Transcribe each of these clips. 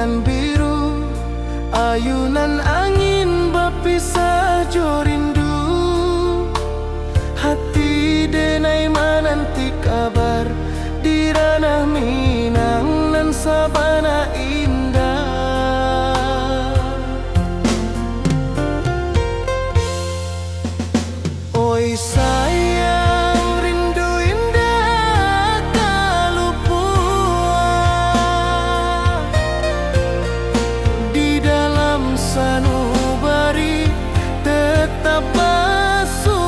bulan biru, ayunan angin berpisah jo rindu. Hati denai menanti kabar di ranah Minang nan sabana indah. Oi sayang, rindu indah kalupua di dalam sanubari tetap bersua.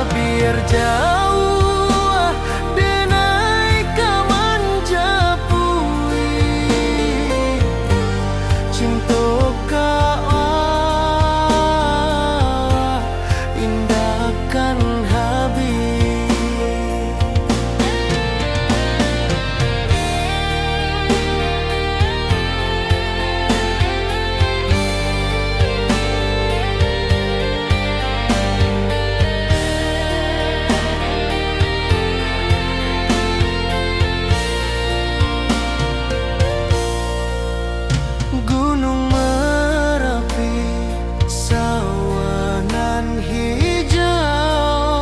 Biar jauh denai kaman japui cinta indahkan habis. Gunung Merapi, sawanan hijau,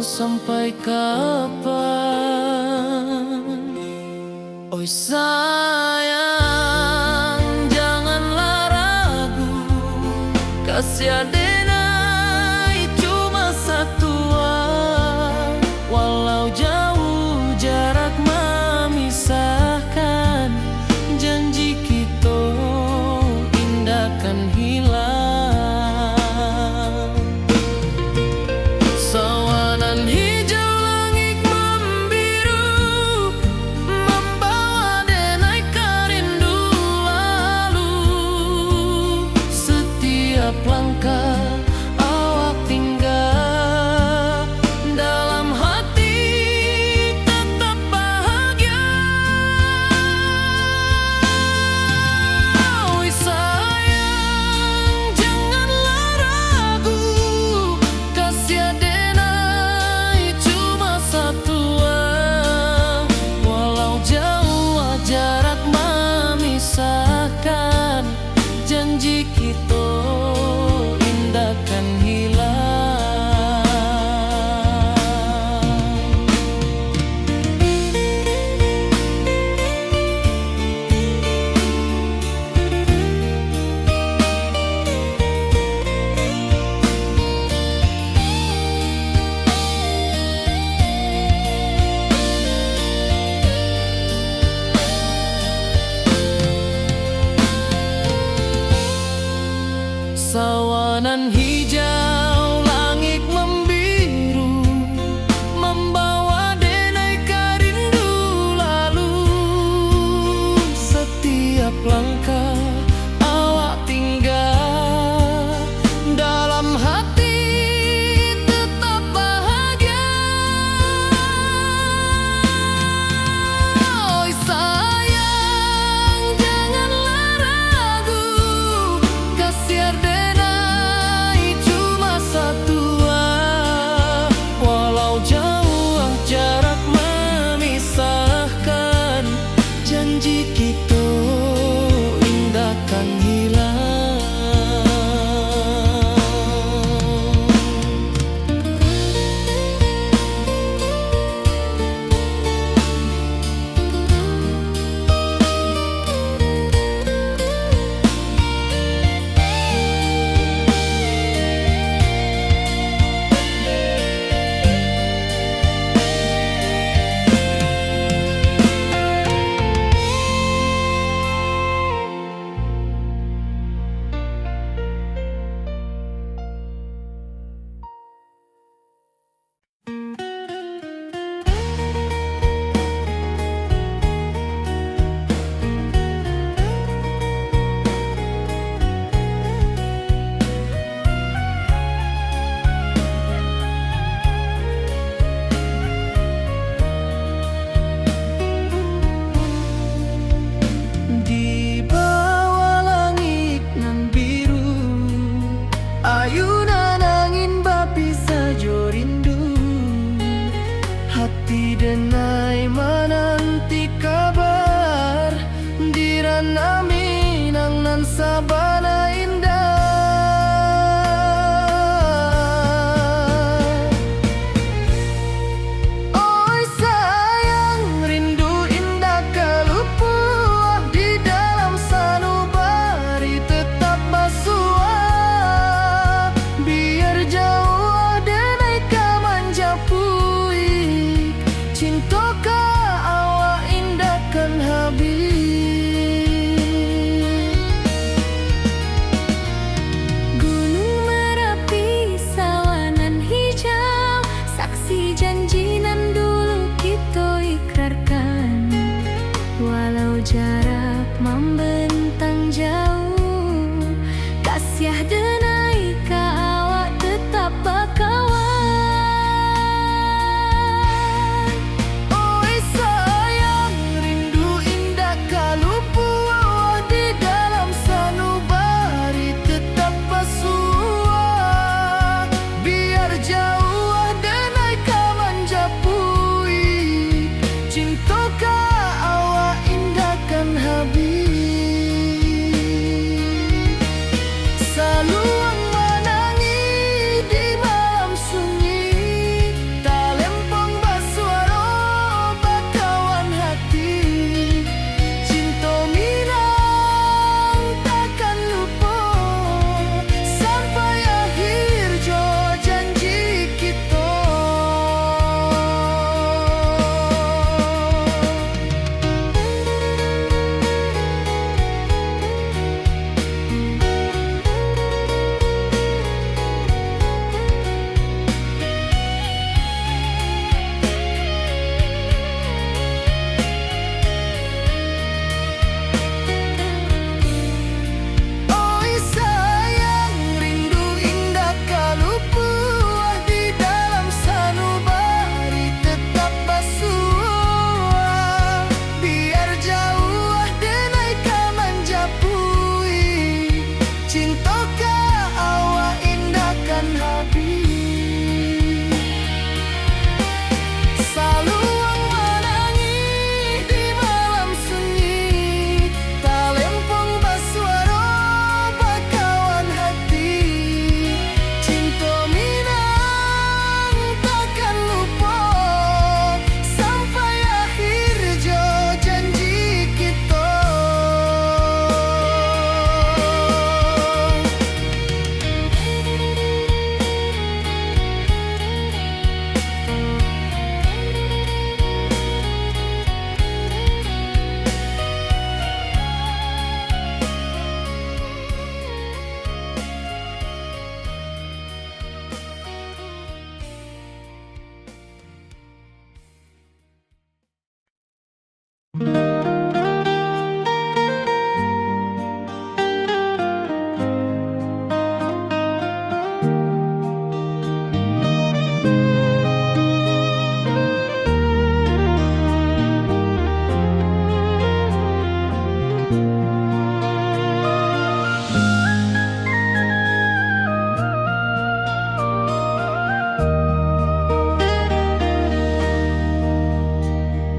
sampai kapan? Oi sayang, janganlah ragu, kasih adenai cuma satu. Walau jauh jarak memisahkan, janji kita indah kan hilang. Sawanan hijau langit membiru, membawa denai ke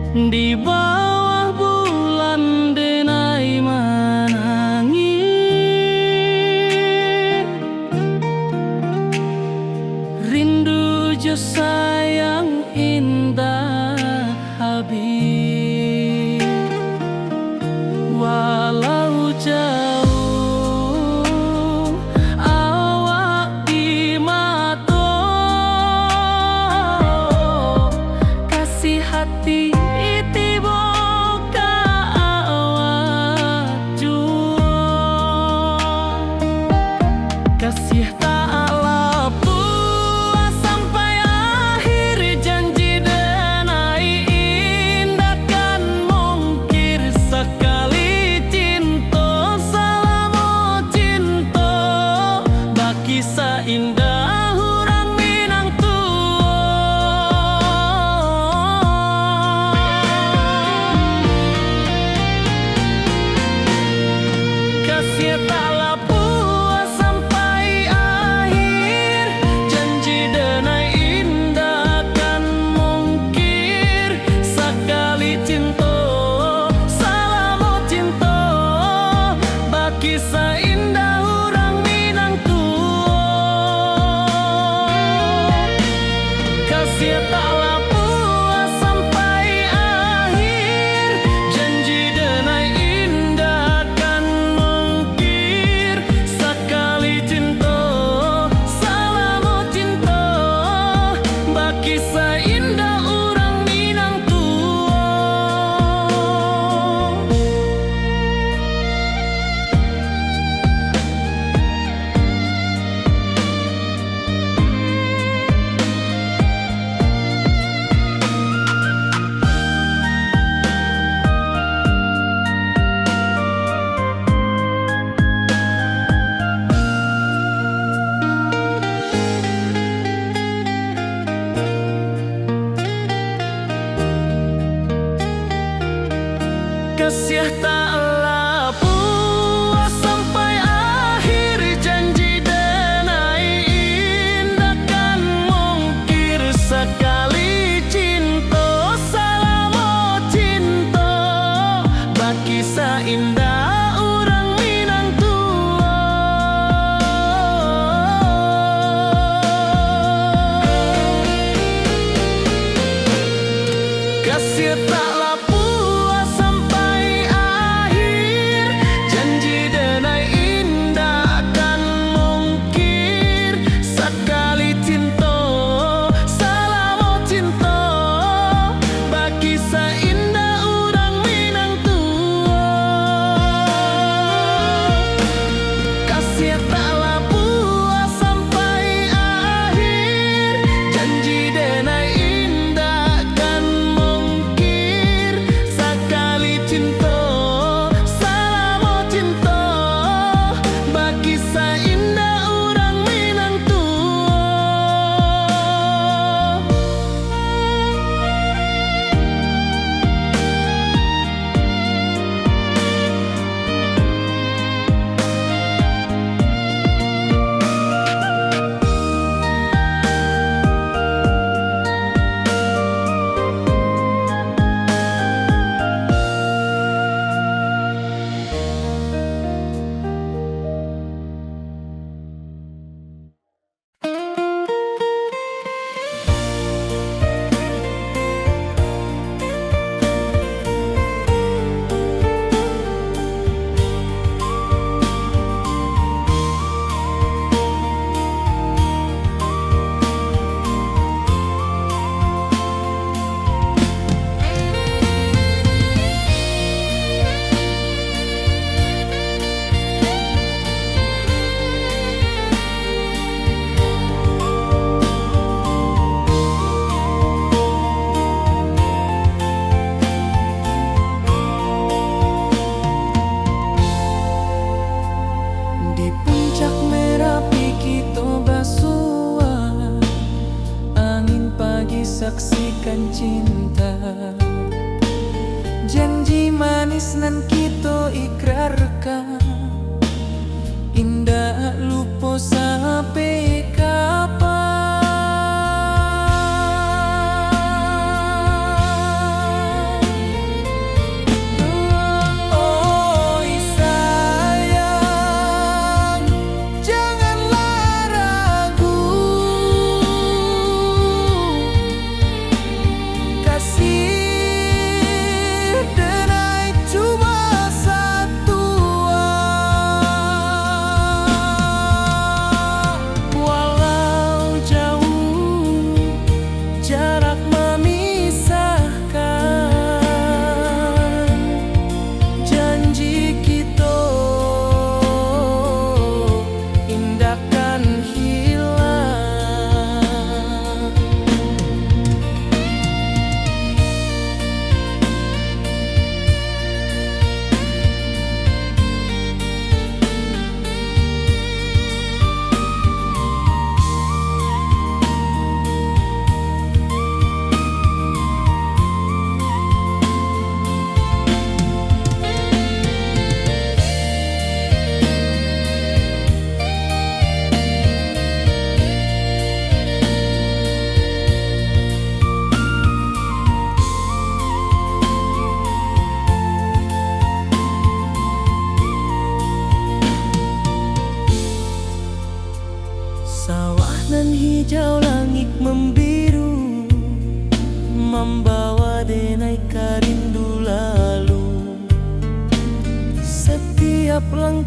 Di bawah bulan denai menangi, rindu jo sayang indah habis. Walau jauh awak di mata, kasih hati tiba ka awak jua. Kasih tak lepas sampai akhir, janji denai indah kan mungkir. Sekali cinta selama cinta, baki seindah urang Minang kasih tak lepas sampai akhir, janji denai indah kan mungkir. Sekali cinta selama cinta, baki seindah urang Minang kasih tak lepas sampai akhir, janji denai indah kan mungkir. Sekali cinta selama cinta, baki seindah urang Minang kasih tak lepas sampai akhir, janji denai indah kan mungkir. Sekali cinta selama cinta, baki seindah urang Minang kasih tak lepas sampai akhir, janji denai indah kan mungkir. Sekali cinta selama cinta, baki seindah urang Minang kasih tak lepas sampai akhir, janji denai indah kan mungkir. Sekali cinta selama cinta, baki seindah urang Minang saksikan cinta, janji manis nan kita ikrarkan, indah lupa sampai kapan.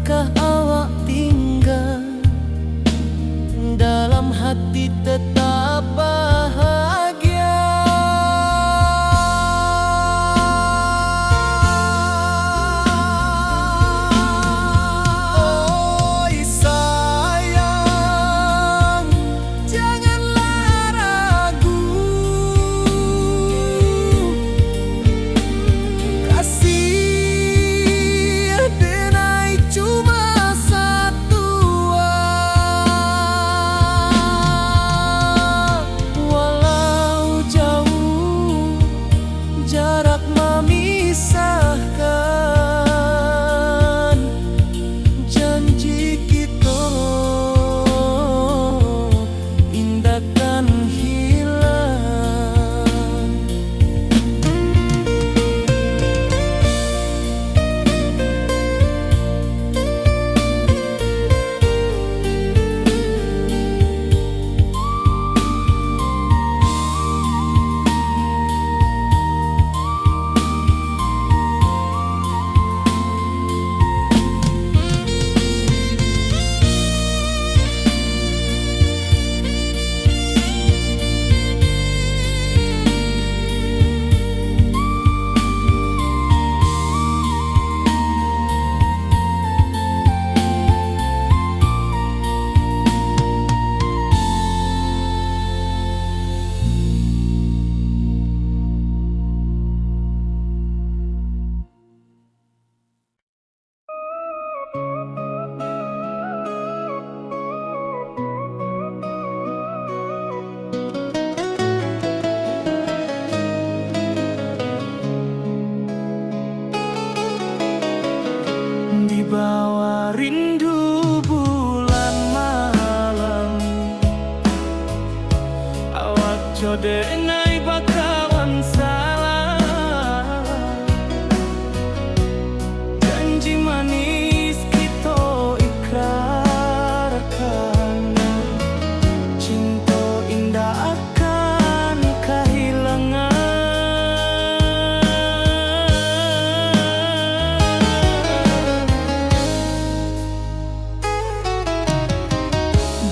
Biarkah awak tinggal, dalam hati tetap bahagia. Oi sayang, janganlah ragu, kasih denai cuma satu. Walau jauh jarak memisahkan, janji kita indahkan hilang. Di bawah rindu bulan malam, awak jodenai bakawan salah. Janji manis kita ikrarkan, cinta indah akan kehilangan.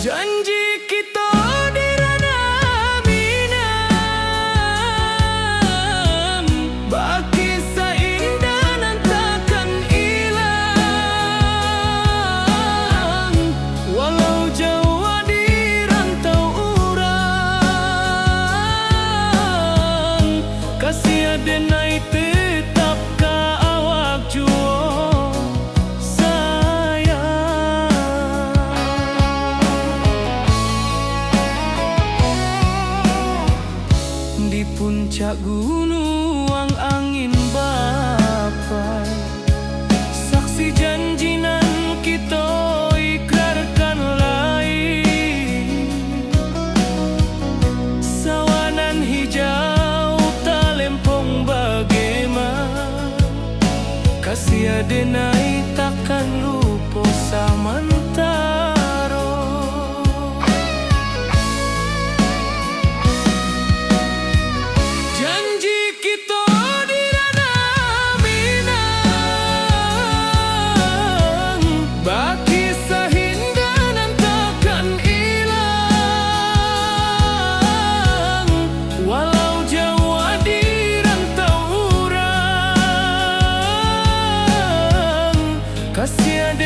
Janji kita di ranah minam, baki seindah nan takkan hilang. Walau jauh di rantau urang, kasih denai tetap ka awak jua di puncak gunung angin bapai. Saksi janji nan kita ikrarkan lain, sawanan hijau talempong bagaimana, kasih denai takkan lupa samantara. Janji kita di ranah minam, baki sahinda nan takkan hilang. Walau jauh di rantau urang, kasih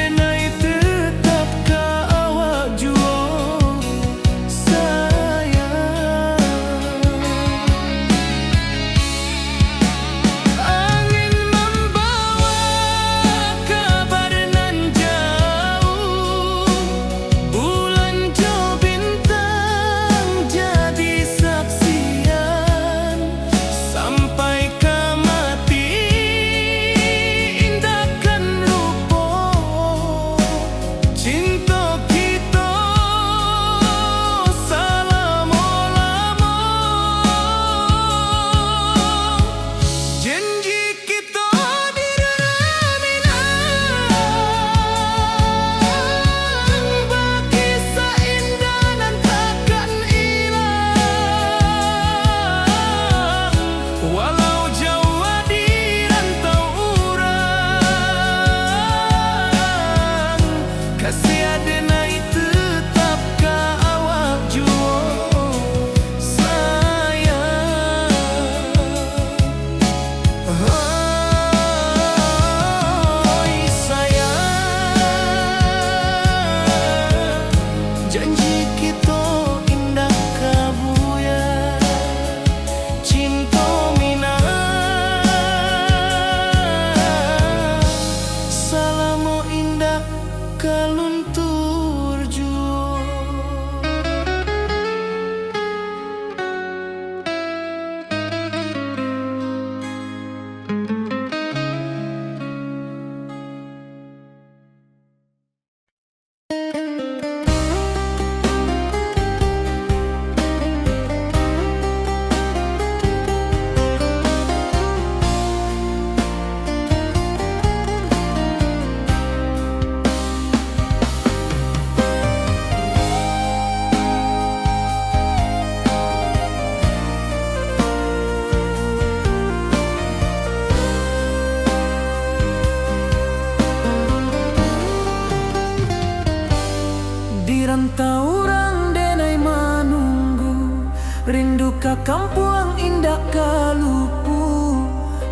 rindu ka kampung indah kalupu,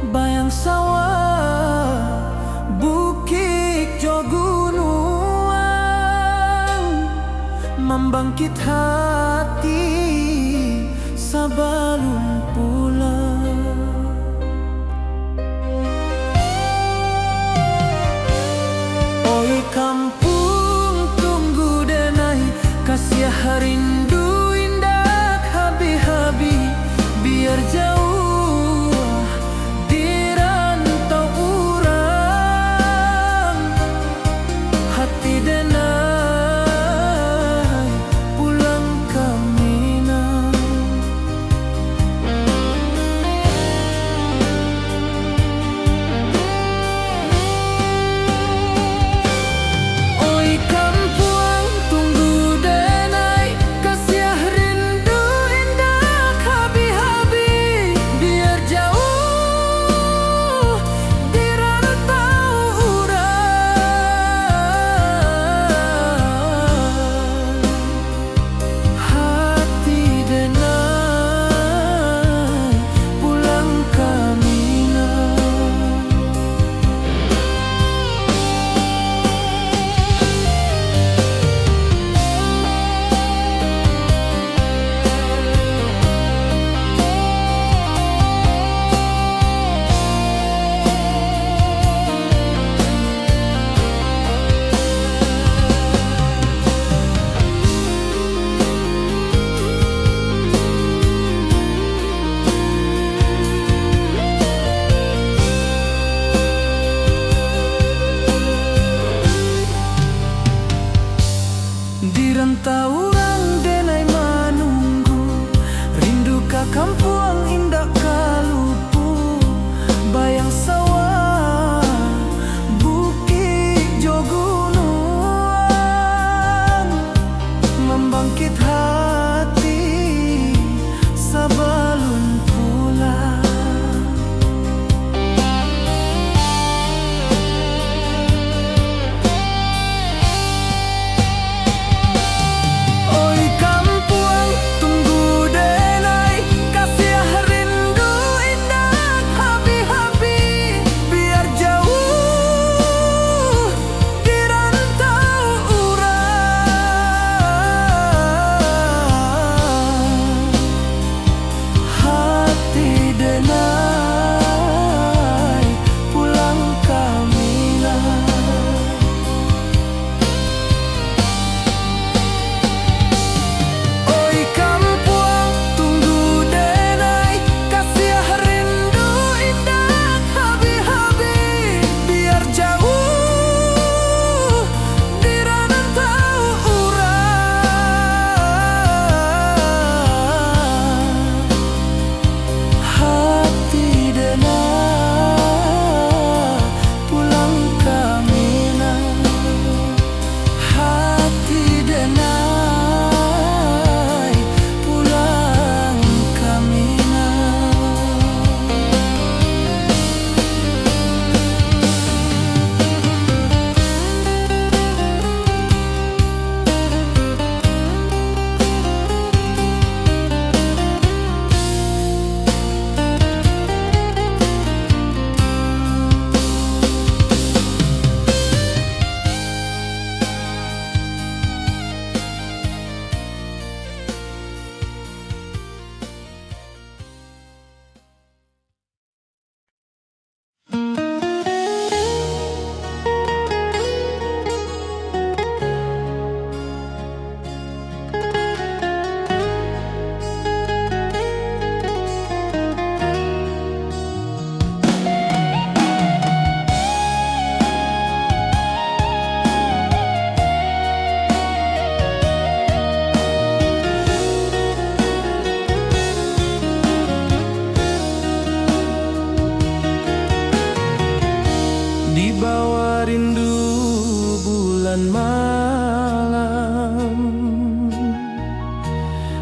bayang sawah, bukit jo gunung, membangkit hati sabalun pulang. Oi kampung tunggu denai, kasih rindu indah habi-habi, biar jauh di rantau urang, hati denai pulang ke Minang. Oi kampung tunggu denai, kasih rindu indah habi-habi, biar jauh di rantau urang, hati denai pulang ke Minang. Di rantau urang denai menunggu, rindu ka kampung indah kalupu, bayang sawah, bukit jo gunung, membangkit hati sabalun pulang. Oi kampung tunggu denai, kasih rindu indah habi-habi, biar jauh di rantau urang, hati denai pulang ke Minang. Oi kampung tunggu denai, kasih rindu indah habi-habi, biar jauh di rantau urang, hati denai pulang ke Minang, hati denai pulang ke Minang. Di bawah rindu bulan malam,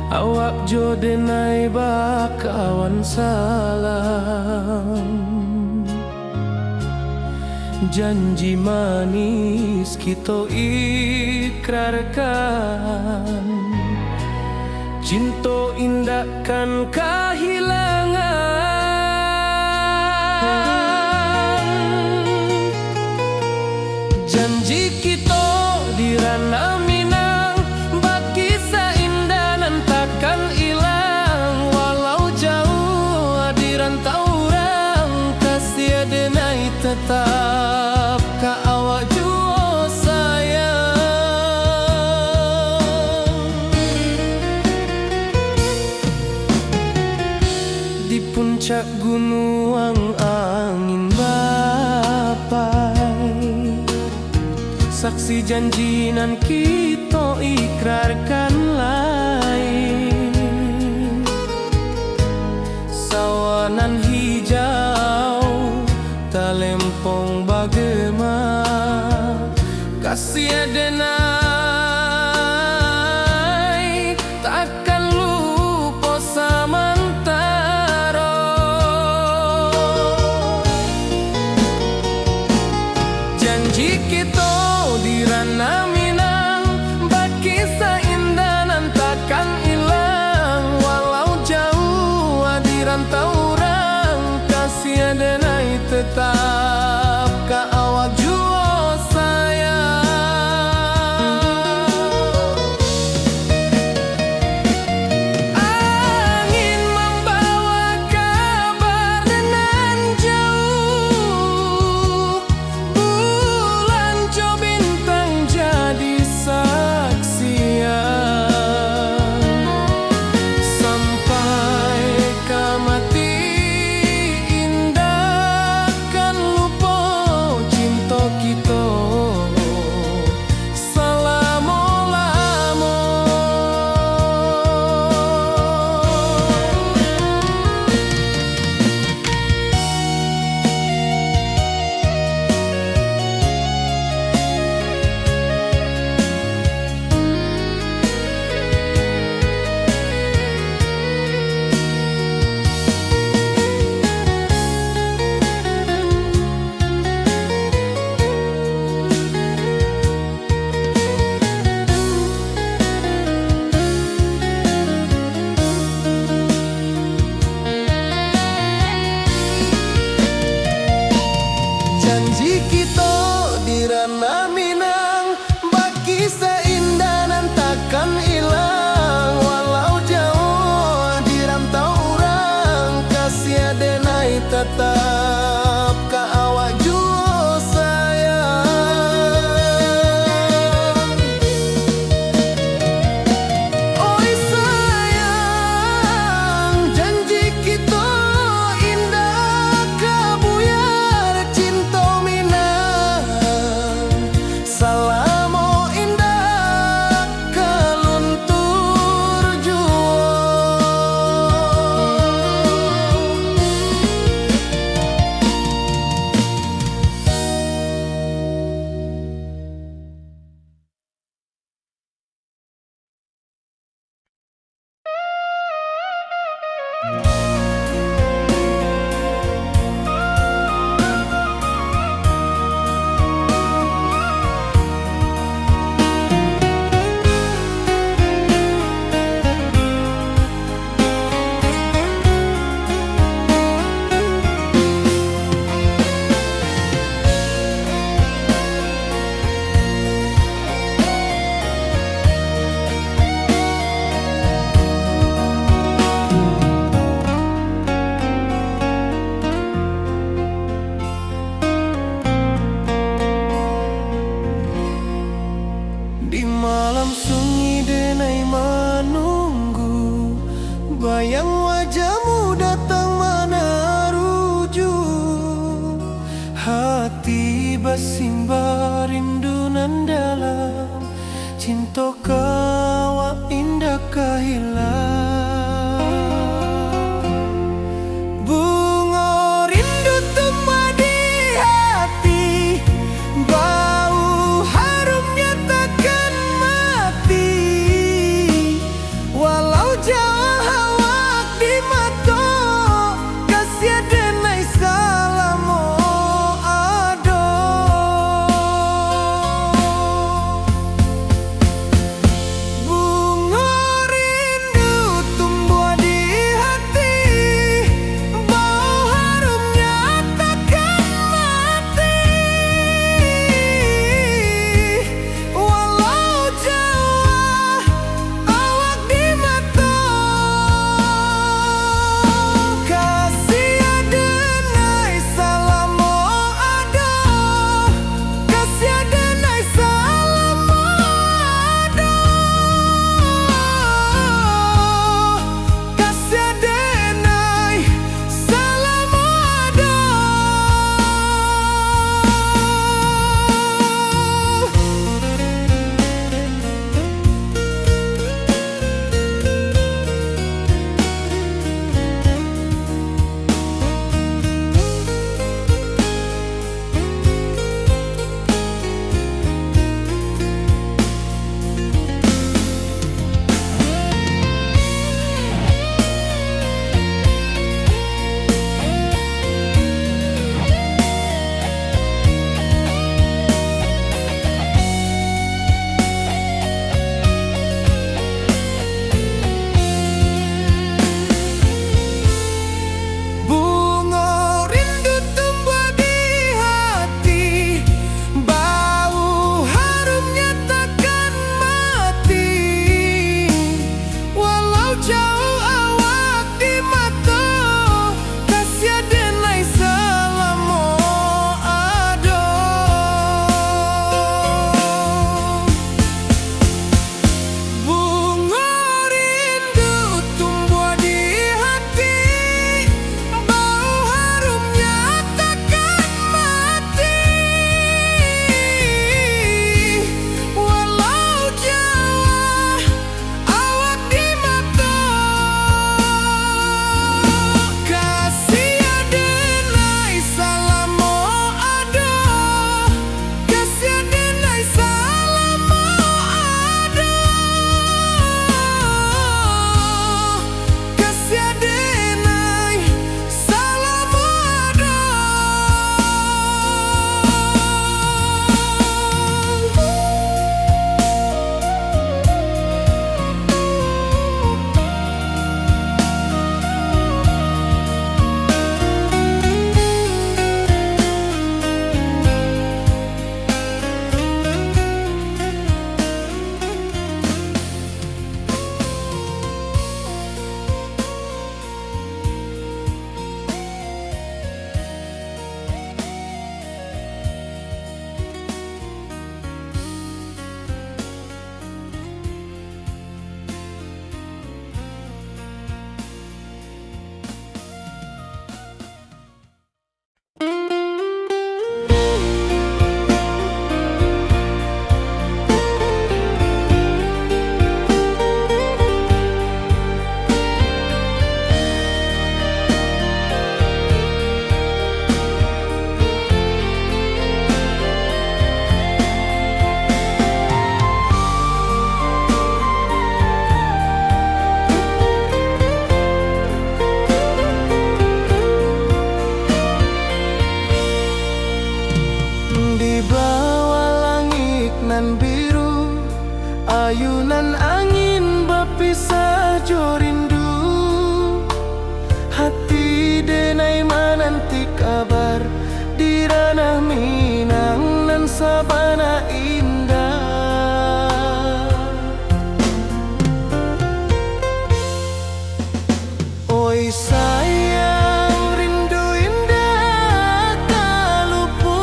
awak jo denai bakawan salam, janji manis kita ikrarkan, Cinta indah kan kehilangan. Janji kita di ranah Minang, bakisah indah nan takkan hilang. Walau jauh di rantau orang, kasih denai tetap ka awak jua sayang. Di puncak gunung angin bapai, saksi janji nan kita ikrarkan lain. Sawanan hijau talempong bagema, kasih denai takkan lupa samantara. Janji kita di ranah Minang, bakisah indah nan takkan hilang. Walau jauh di rantau orang, kasih denai tetap ka awak jua sayang. Angin membawa kabar nan jauh, bulan jo bintang jadi saksian. Sampai ke mati indah kan lupa cinta kita selama-lama. Janji kita di ranah Minang, bakisah indah nan takkan hilang. Walau jauh di rantau orang, kasih denai tetap ka awak jua sayang. Oi sayang, janji kita indah kabuyar cinta Minang. Salamo indah keluntur jua. Di malam sunyi denai menunggu, bayang wajahmu datang meneruju. Hati bersimbar rindu nan dalam, cinta kawa indah kehilang. Bunga rindu tumbuh di hati, bau harumnya takkan mati. Walau jauh awak di mata, kasih denai salamo ado. Bunga rindu Oi sayang, rindu indah kalupua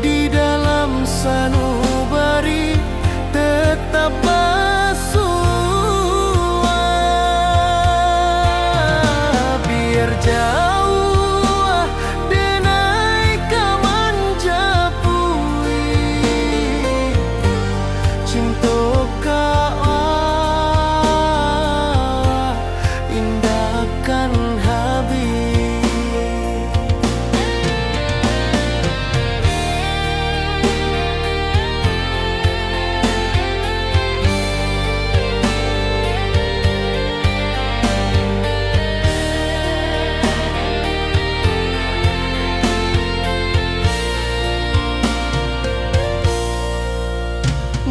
di dalam sanubari tetap bersua. Biar jauh denai kaman japui cinta indahkan habis.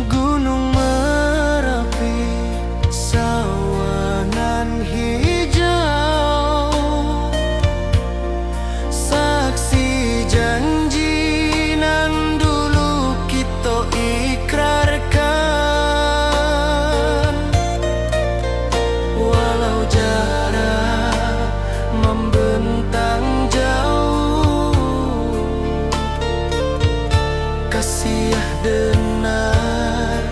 Gunung Merapi, sawanan hijau, saksi janji nan dulu kita ikrarkan. Walau jarak membentang jauh, kasih denar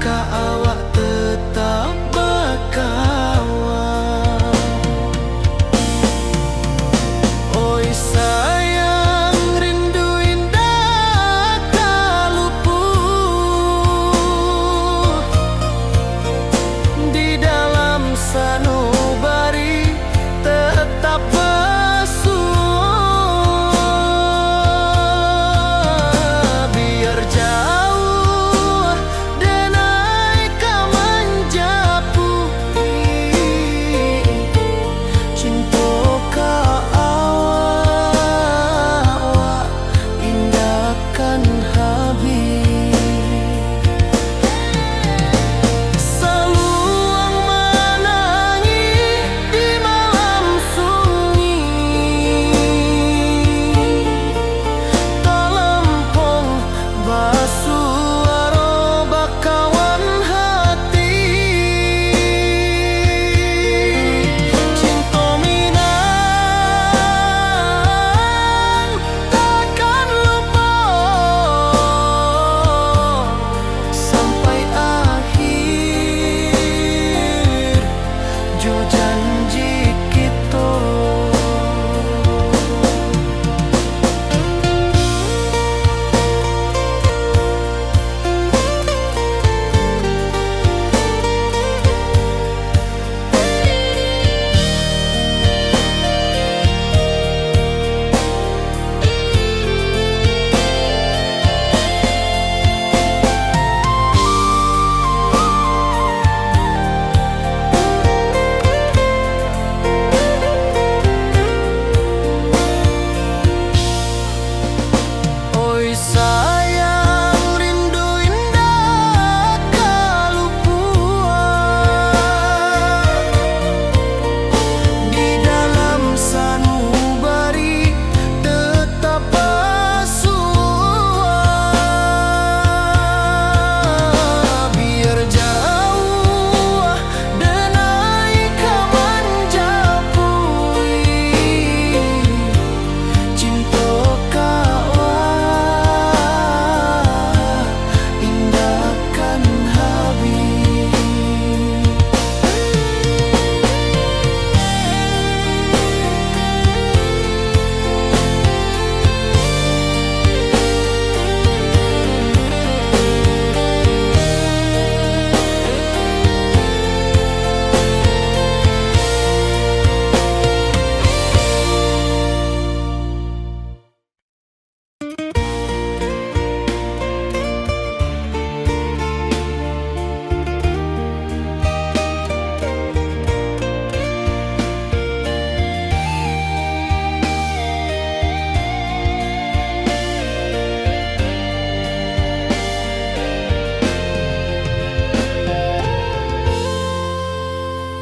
ka awak tetap berkawan. Oi sayang, rindu indah kalupua di dalam sanubari tetap bersua. Biar jauh denai kaman japui cinta ka awak indahkan habis. Saluang menangis di malam sunyi, talempong basuara bakawan hati. Cinta Minang takkan lupa sampai akhir jo janji kita. Oi sayang, rindu indah kalupua di dalam sanubari tetap bersua. Biar jauh denai kaman japui cinta ka indahkan habis.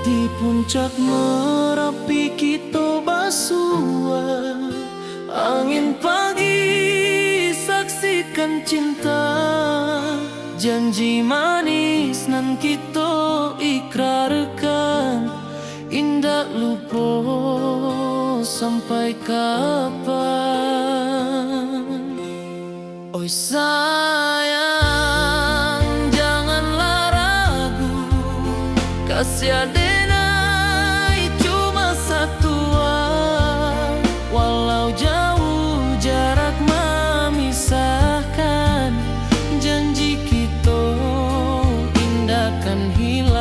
Di puncak Merapi kita basua, angin pagi saksikan cinta, janji manis nan kita kasih denai cuma satu, walau jauh jarak memisahkan, janji kita indah kan hilang.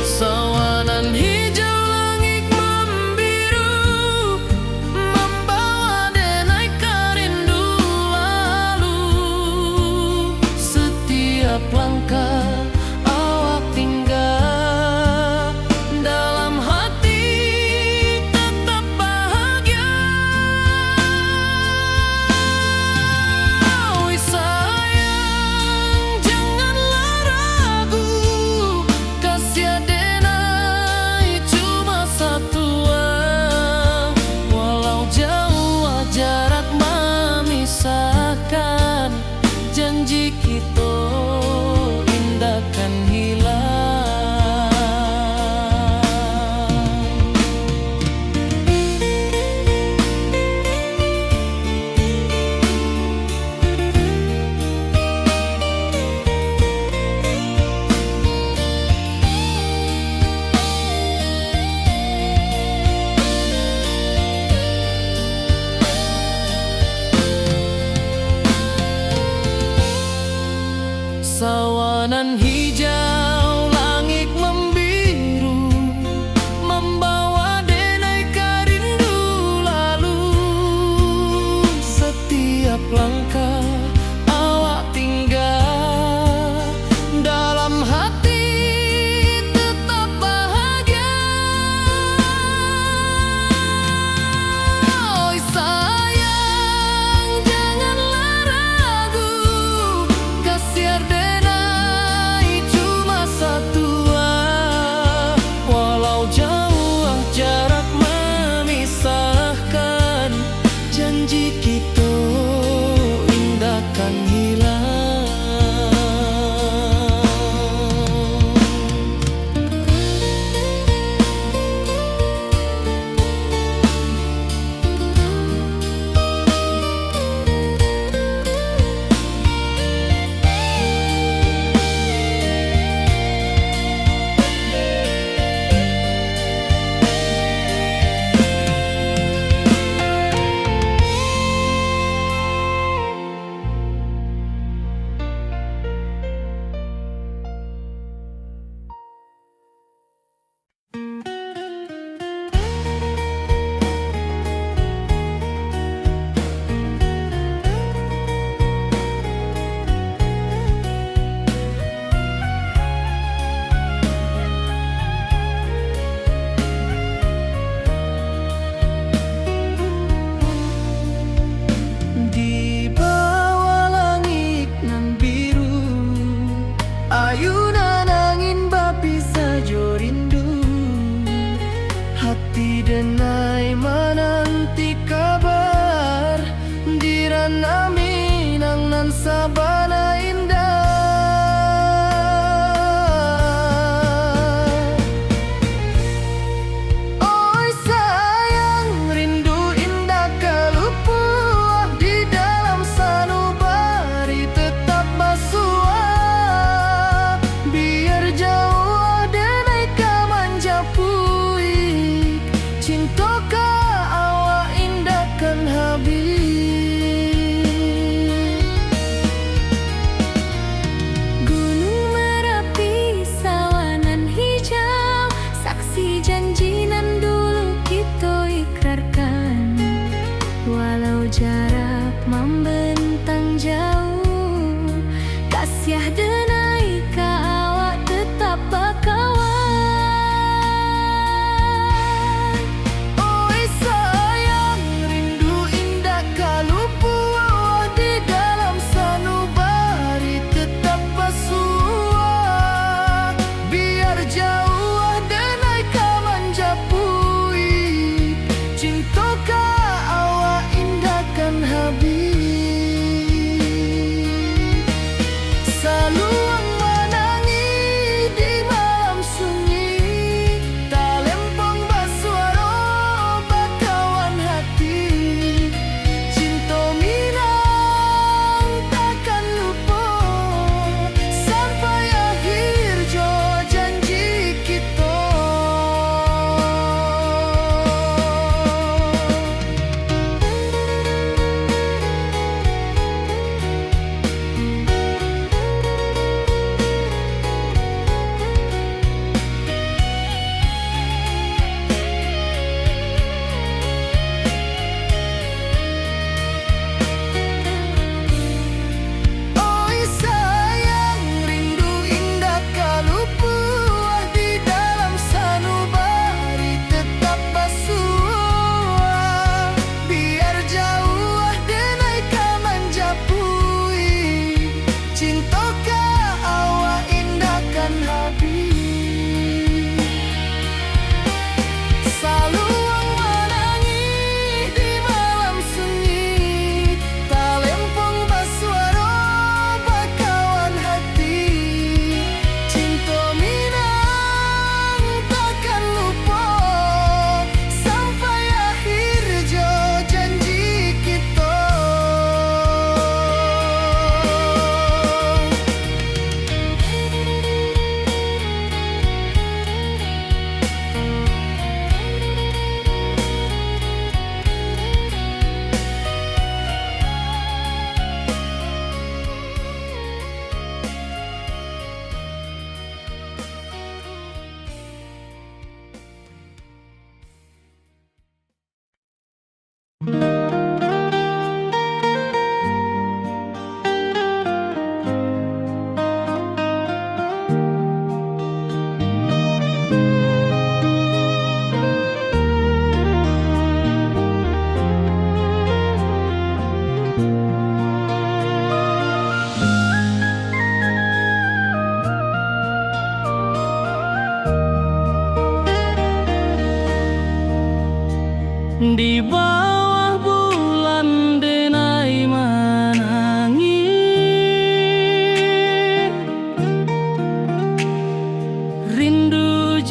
Sawanan hijau langit membiru, membawa denai kerindu lalu. Setiap langkah awak tinggal, dalam hati tetap bahagia. Oi sayang, janganlah ragu, kasih denai cuma satu, walau jauh jarak memisahkan, janji kita indah kan hilang. Sawanan hijau langit membiru, membawa denai kerindu lalu. Setiap langkah awak tinggal, dalam hati tetap bahagia. Oi sayang, janganlah ragu, kasih denai cuma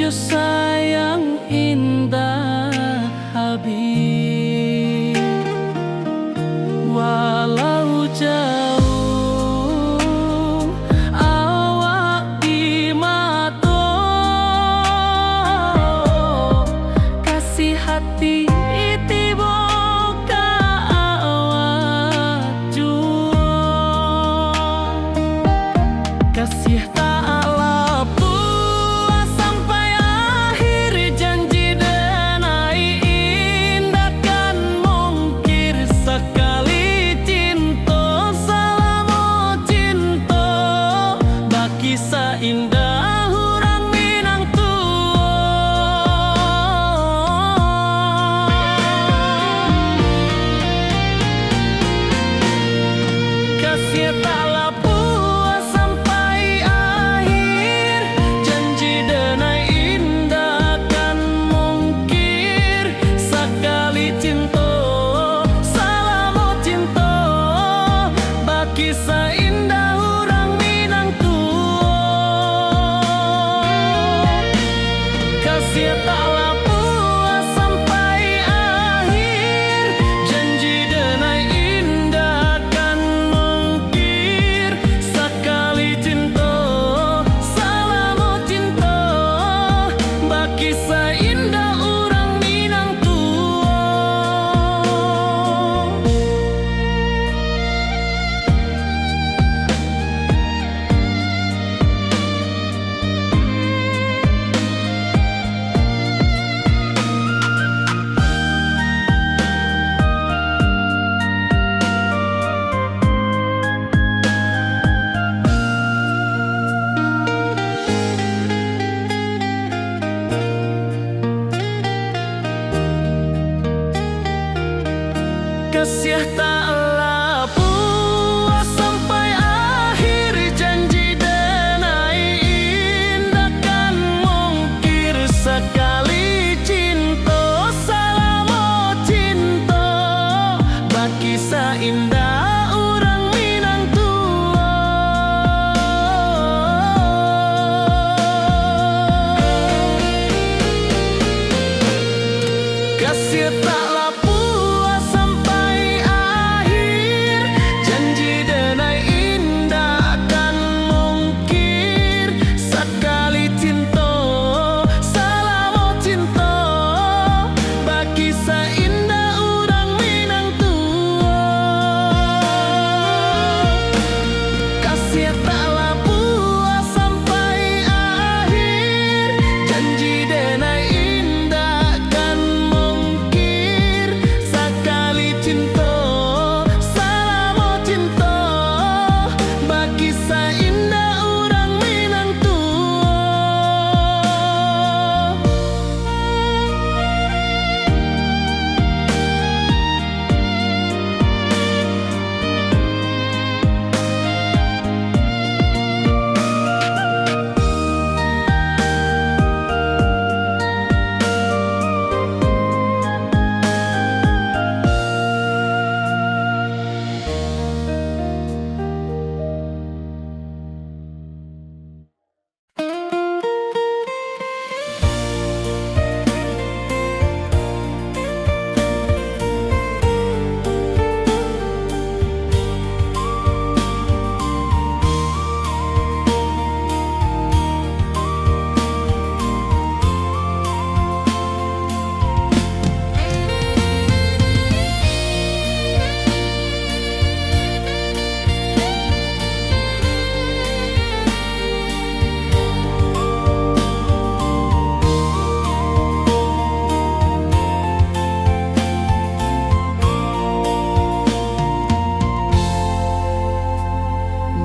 tujuh sayang indah habis. Walau jauh awak di mata, kasih hati tiba ka awak jua. Kasih tak lapuk sampai akhir, janji denai indah kan mungkir. Sekali cinta selama cinta, baki seindah orang Minang tua. Kasih tak lapuk sampai akhir, janji denai indah kan mungkir. Sekali cinta selama cinta, baki seindah orang Minang tua. Kasih tak lapuk sampai akhir, janji denai indah kan mungkir. Sekali cinta selama cinta, baki seindah orang Minang tua. Kasih tak lapuk sampai akhir, janji denai indah kan mungkir. Sekali cinta selama cinta, baki seindah orang Minang tua. Kasih tak lapuk sampai akhir, janji denai indah kan mungkir. Sekali cinta selama cinta, baki seindah orang Minang tua. Kasih tak lapuk sampai akhir, janji denai indah kan mungkir. Sekali cinta selama cinta, baki seindah orang Minang tua.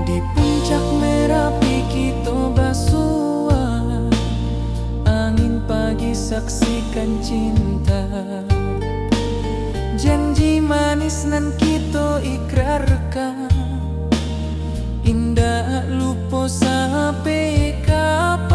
Di puncak Merapi kita basua, angin pagi saksikan cinta. Janji manis nan kita ikrarkan, indah lupa sampai kapan.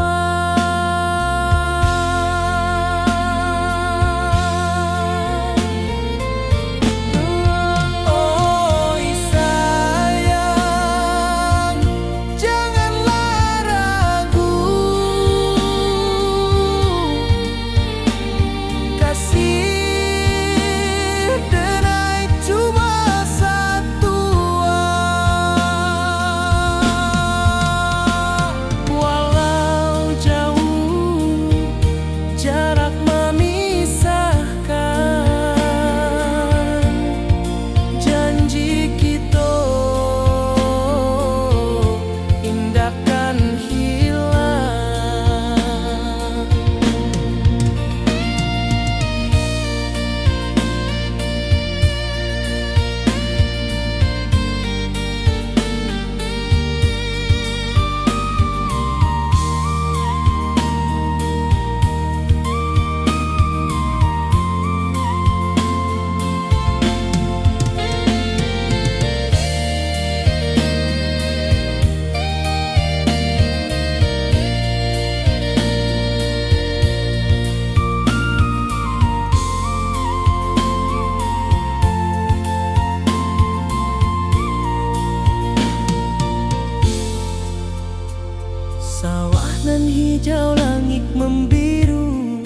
Sawah nan hijau, langit membiru,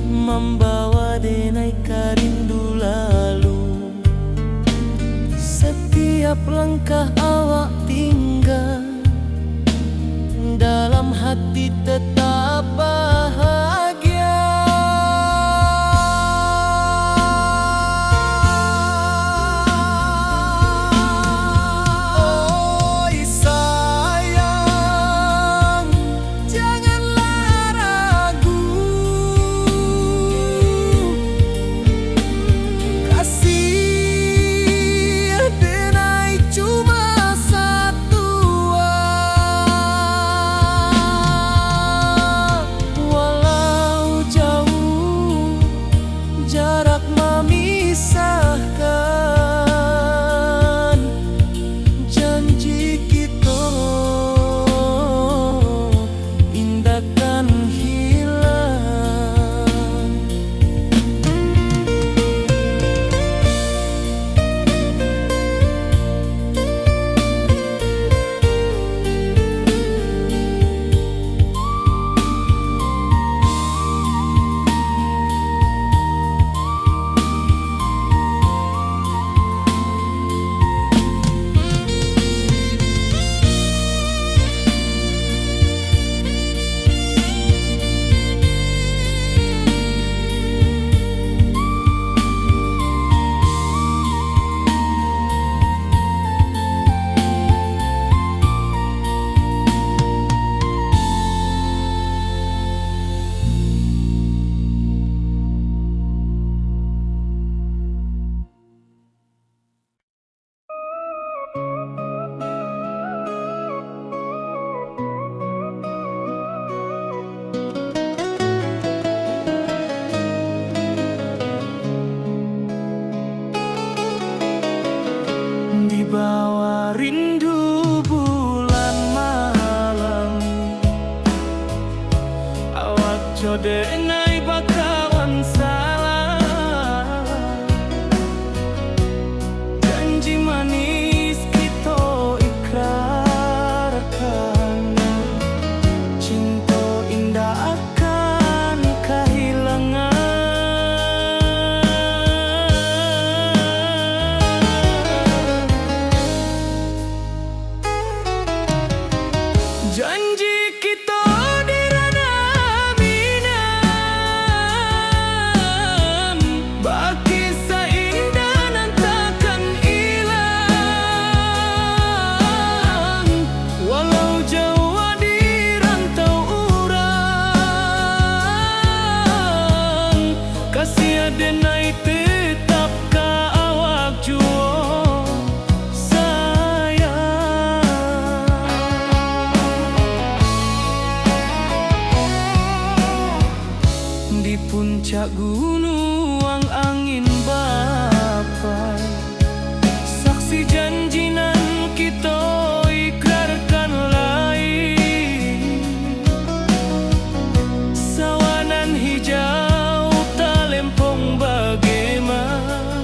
membawa denai rindu lalu. Setiap langkah awak tinggal, dalam hati tetap bahagia. Oi sayang, janganlah ragu, kasih denai cuma satu. Walau jauh jarak memisahkan, janji kita indahkan hilang. Di bawah rindu bulan malam, awak codenai bakawan salah. Janji manis kita ikrarkan, cinta indah akan kehilangan. Janji kita di ranah minam, baki seindah nan takkan hilang. Walau jauh di rantau urang, kasih denai tetap ka awak jua. Di puncak gunung angin bapai, saksi janji nan kita ikrarkan lain. Sawanan hijau talempong bagaimana,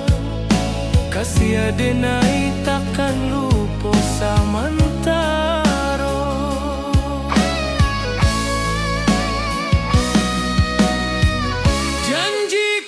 kasih denai takkan lupa samantara. Janji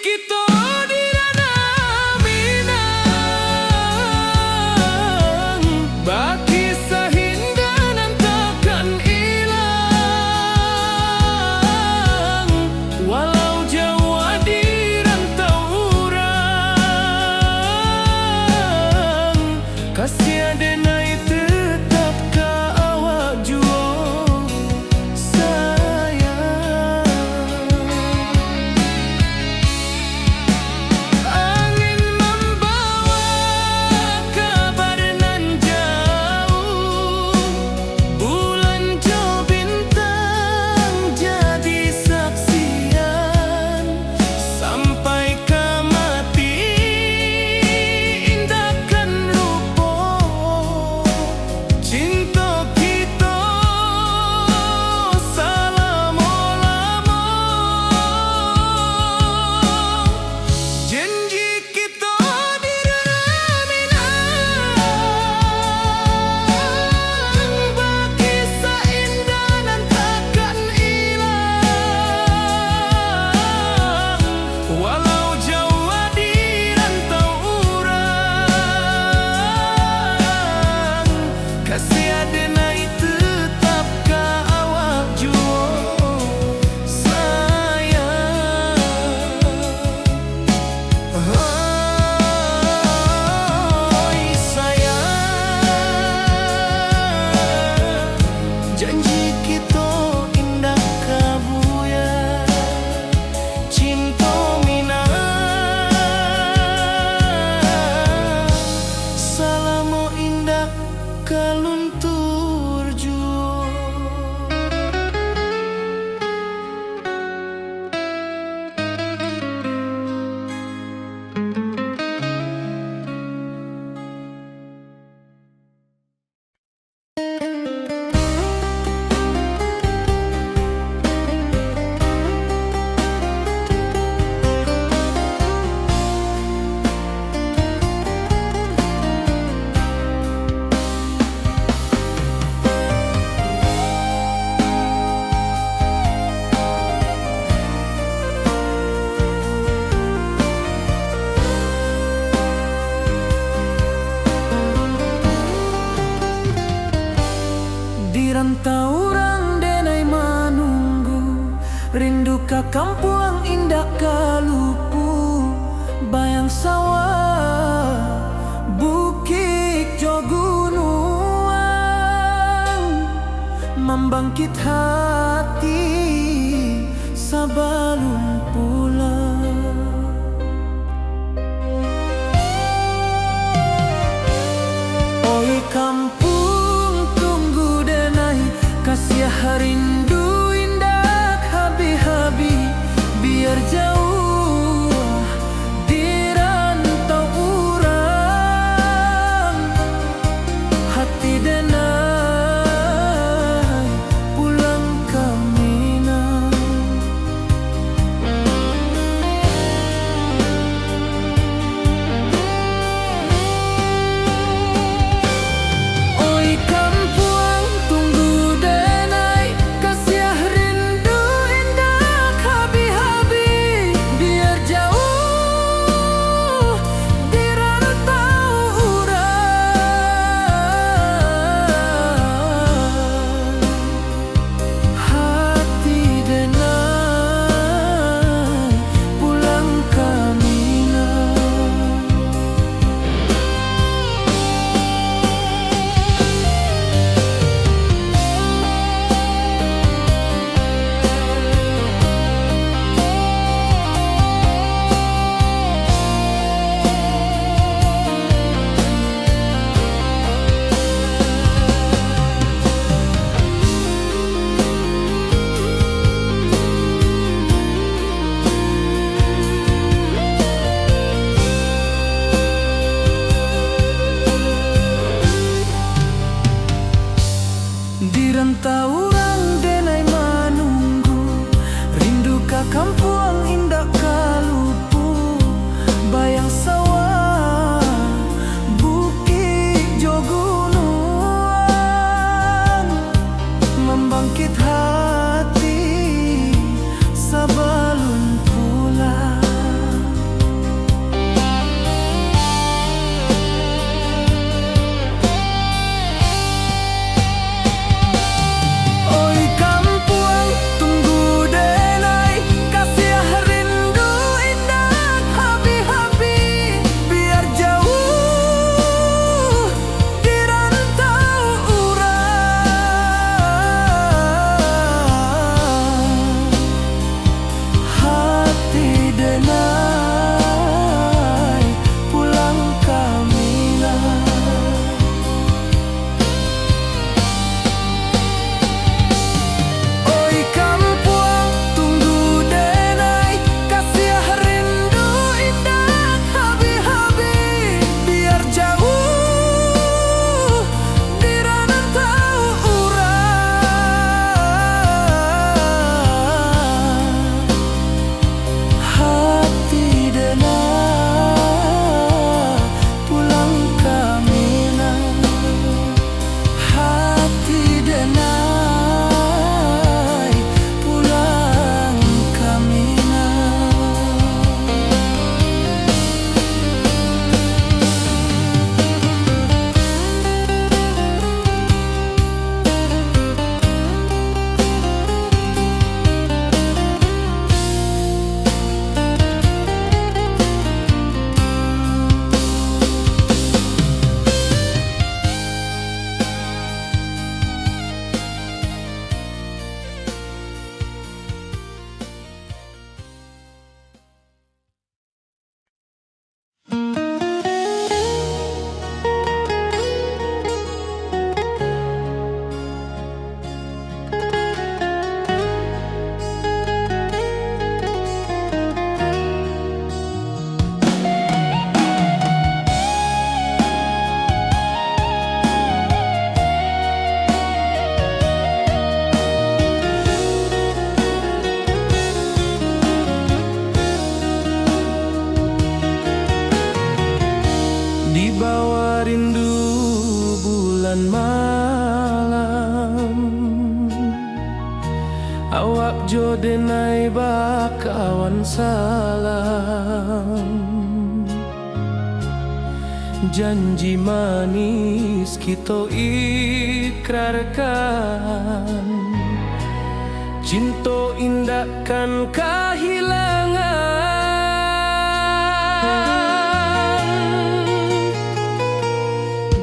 Janji kita indah kabuya, cinta mina salamo indah kaluntur jua. Di rantau orang denai manunggu, rindu ka kampung indah kalupu, bayang sawah bukit jo gunung, membangkit hati sabalun pulang. Oi kampung tunggu denai, kasih rindu indah habi-habi, biar jauh di rantau urang, hati denai pulang ke Minang. Oi kampung tunggu denai, kasih rindu indah habi-habi, biar jauh di rantau urang, hati denai pulang ke Minang. Di rantau orang denai manunggu, rindu ka kampung indah kalupu, bayang sawah bukit jo gunung, membangkit hati sabalun pulang. Oi kampung tunggu denai, kasih rindu indah habi-habi, biar jauh di rantau urang, awak jodenai bakawan salam. Janji manis kita ikrarkan, cinta indahkan kehilangan.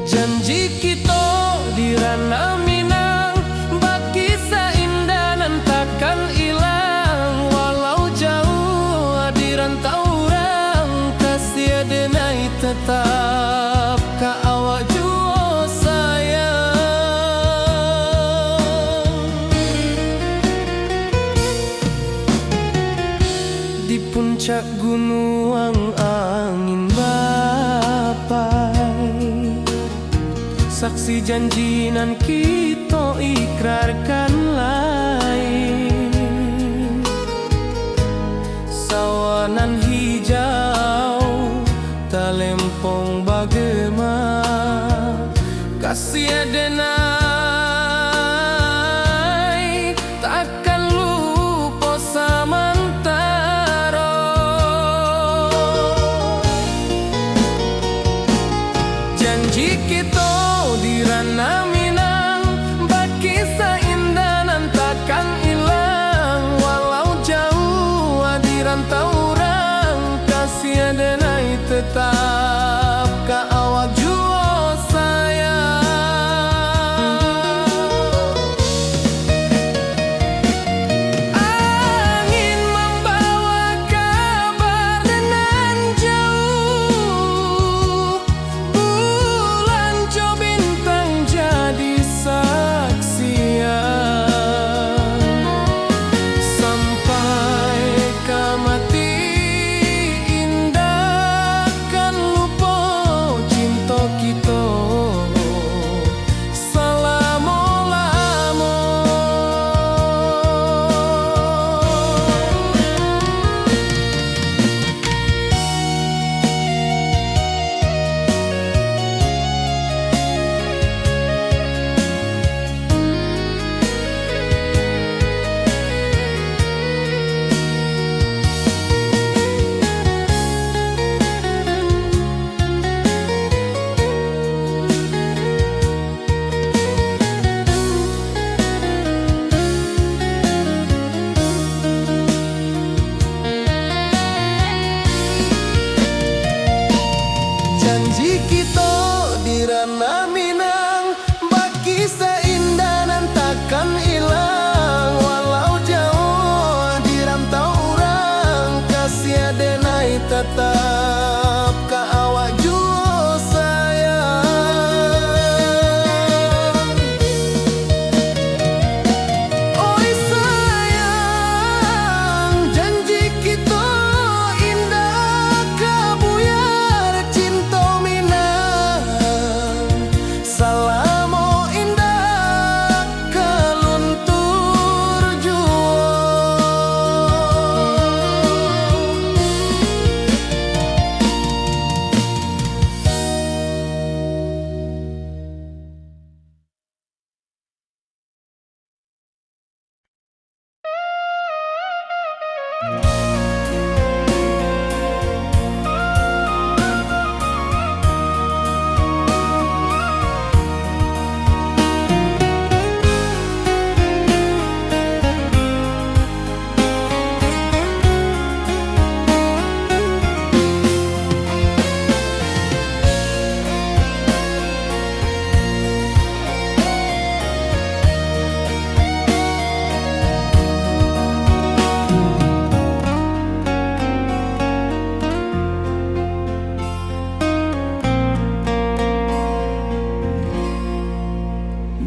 Janji kita di ranah Minang, bakisah indah nan takkan hilang. Walau jauh di rantau orang, kasih denai tetap ka awak jua sayang. Di puncak gunung angin bapai, saksi janji nan kita ikrarkan lain. Sawanan hijau talempong bagema, kasih denai takkan lupa samantara. Janji kita di ranah Minang, bakisah indah nan takkan hilang. Walau jauh di rantau orang, kasih denai tetap ka awak jua sayang. Angin membawa kabar nan jauh, bulan jo bintang jadi saksian. Sampai ke mati indah kan lupa cinta kita selama-lama. Janji kita di ranah Minang, bakisah indah nan takkan hilang. Walau jauh di rantau orang, kasih denai tetap ka awak jua sayang. Oi sayang, janji kita indah kabuyar cinta Minang. Salamo indah keluntur jua.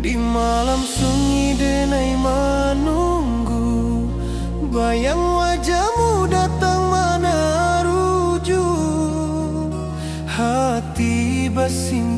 Di malam sunyi denai menunggu, bayang wajahmu datang mana rujuk. Hati basing